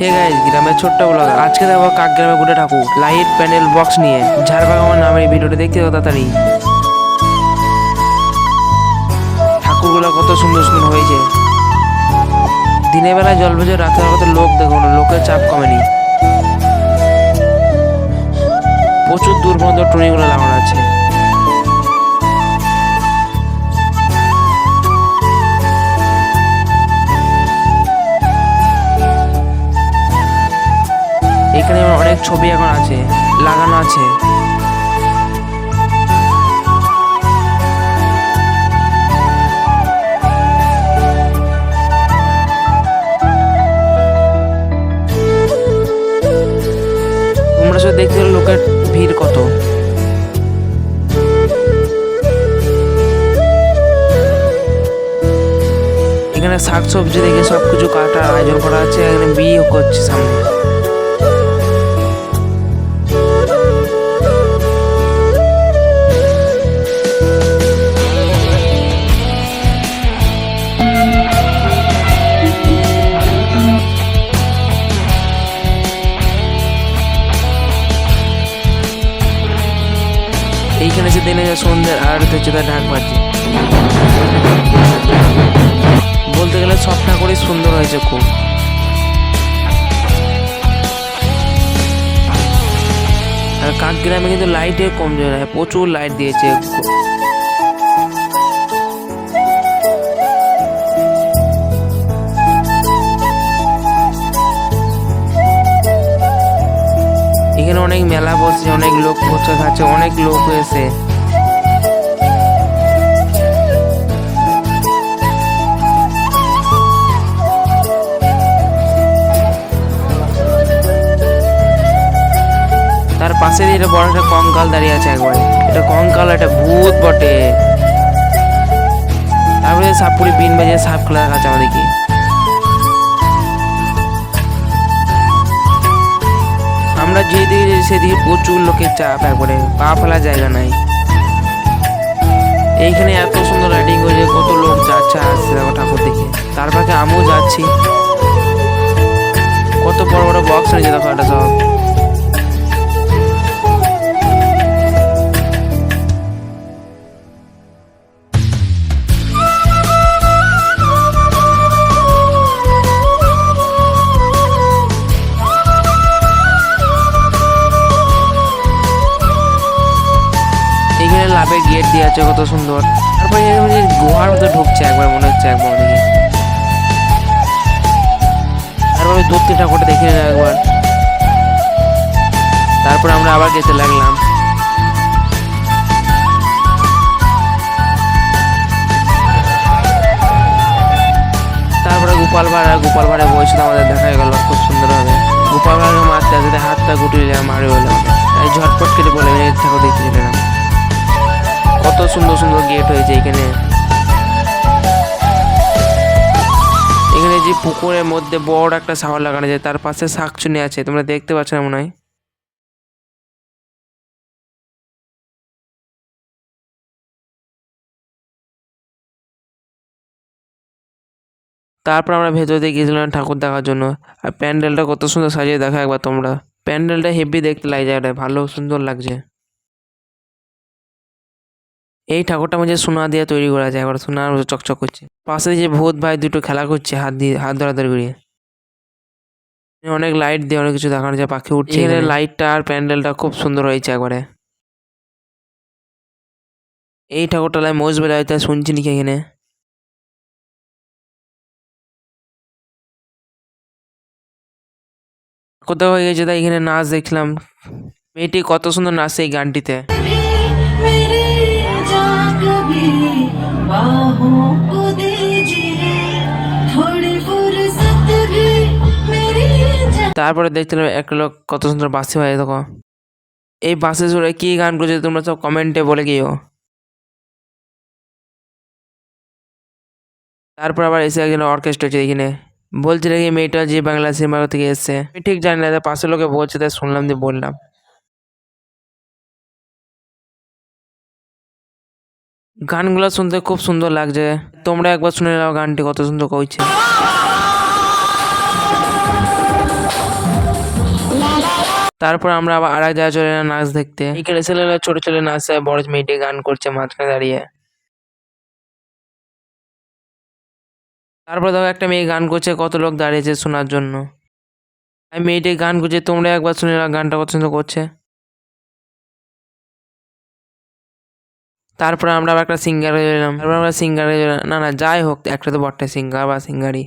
Hey guys, গ্রামের ছোট্ট blog. আজকে দেখো কাক গ্রামে ঘুরে ঠাকুর লাইট প্যানেল বক্স নিয়ে ঝাড়বাগ আমার নামের ভিডিওটা দেখতে হবে তাড়াতাড়ি। ঠাকুরগুলো কত সুন্দর সুন্দর হয়েছে। দিনের বেলায় জল ভেজে, রাতের কত লোক দেখুন, লোকের চাপ কমেনি। প্রচুর দূর পর্যন্ত টুনিগুলো লাগানো আছে। এখানে অনেক ছবি এখন আছে, লাগানো আছে। তোমরা শুধু দেখতে পেলে লোকের ভিড় কত। এখানে শাকসবজি দেখে সবকিছু কাটার আয়োজন করা আছে। এখানে বিয়ে করছে সামনে। এইখানে যে দিনে সন্ধ্যের আরতি হচ্ছে, তার ঢাক বাজছে। বলতে গেলে সব ঠাকুরই সুন্দর হয়েছে খুব। আর কাক গ্রামে কিন্তু লাইটের কম জোর, প্রচুর লাইট দিয়েছে। এখানে অনেক মেলা বসছে, অনেক লোক ফুচকা খাচ্ছে, অনেক লোক হয়েছে। তার পাশে দিয়ে বড় একটা কঙ্কাল দাঁড়িয়ে আছে একবারে। এটা কঙ্কাল, এটা ভূত বটে। তারপরে সাপুরি বিন বাজে সাপ খেলা দেখাচ্ছে আমাদেরকে। আমরা যেদিকে সেদিকে প্রচুর লোকের চাপ, একবারে পা ফেলার জায়গা নাই। এইখানে এত সুন্দর লাইটিং হয়েছে, কত লোক যাচ্ছে আসছে দেখো ঠাকুর দেখে। তার পাশে আমিও যাচ্ছি। কত বড় বড় বক্স হয়েছে দেখো, এটা সব। এখানে লাভের গেট দিয়ে আছে, কত সুন্দর। তারপরে গুহার মধ্যে ঢুকছে একবার, মনে হচ্ছে একবার দেখে। তারপরে দূর থেকে ঠাকুরটা দেখে নিলাম একবার। তারপর আমরা আবার যেতে লাগলাম। তারপরে গোপাল ভাড়ে বসে আমাদের দেখা গেল খুব সুন্দর হবে। গোপাল ভাড়াকে মারতে আসতে হাতটা গুটিয়ে মারে বলে, তাই ঝটপট কেটে বলে ঠাকুর দেখতে গেলাম। কত সুন্দর সুন্দর গেট হয়েছে এখানে। এখানে যে পুকুরের মধ্যে বড় একটা শাওয়ার লাগানো যায়, তার পাশে শাকচুনি আছে, তোমরা দেখতে পাচ্ছ না মনে হয়। তারপর আমরা ভেতর দিয়ে গেছিলাম ঠাকুর দেখার জন্য। আর প্যান্ডেলটা কত সুন্দর সাজিয়ে দেখো একবার তোমরা। প্যান্ডেলটা হেভি দেখতে লাগে, জায়গাটা ভালো সুন্দর লাগছে। এই ঠাকুরটা মধ্যে সোনা দিয়ে তৈরি করা যায়, একবার সোনার মতো চকচক করছে। পাশে যে ভূত ভাই দুটো খেলা করছে হাত দিয়ে, হাত ধরাধরি করে। অনেক লাইট দিয়ে অনেক কিছু দেখানো যায়, পাখি উঠছে। এখানে লাইটটা আর প্যান্ডেলটা খুব সুন্দর হয়েছে একবারে। এই ঠাকুরটায় মোজ বেলা হইতে শুনছি নাকি এখানে। কোথাও হয়ে গেছে, তাই এখানে নাচ দেখলাম। মেয়েটি কত সুন্দর নাচছে এই গানটিতে। তারপরে দেখছিলাম এক লোক কত সুন্দর বাসি হয় দেখো। এই বাসে চড়ে কি গান করছে তোমরা সব কমেন্টে বলে গিয়েও। তারপর আবার এসে একজন অর্কেস্ট্রা হচ্ছে এখানে। বলছে নাকি মেয়েটা যে বাংলা সিনেমা থেকে এসছে, আমি ঠিক জানি না, পাশের লোকে বলছে তাই শুনলাম দিয়ে বললাম। গানগুলো শুনতে খুব সুন্দর লাগছে, তোমরা একবার শুনে নাও গানটি কত সুন্দর কইছে। তারপর আমরা আবার আর এক জায়গায় চলে এলাম নাচ দেখতে। এখানে ছেলেরা ছোট ছেলে নাচছে, বড় মেয়েটি গান করছে মাঝখানে দাঁড়িয়ে। তারপর দেখো একটা মেয়ে গান করছে, কত লোক দাঁড়িয়েছে শোনার জন্য। আমি মেয়েটি গান করছে, তোমরা একবার শুনে নাও গানটা কত সুন্দর করছে। তারপরে আমরা আবার একটা সিঙ্গারে এলাম, তারপর আমরা সিঙ্গারে না না যাই হোক, একটা তো বটে সিঙ্গার বা সিঙ্গারি।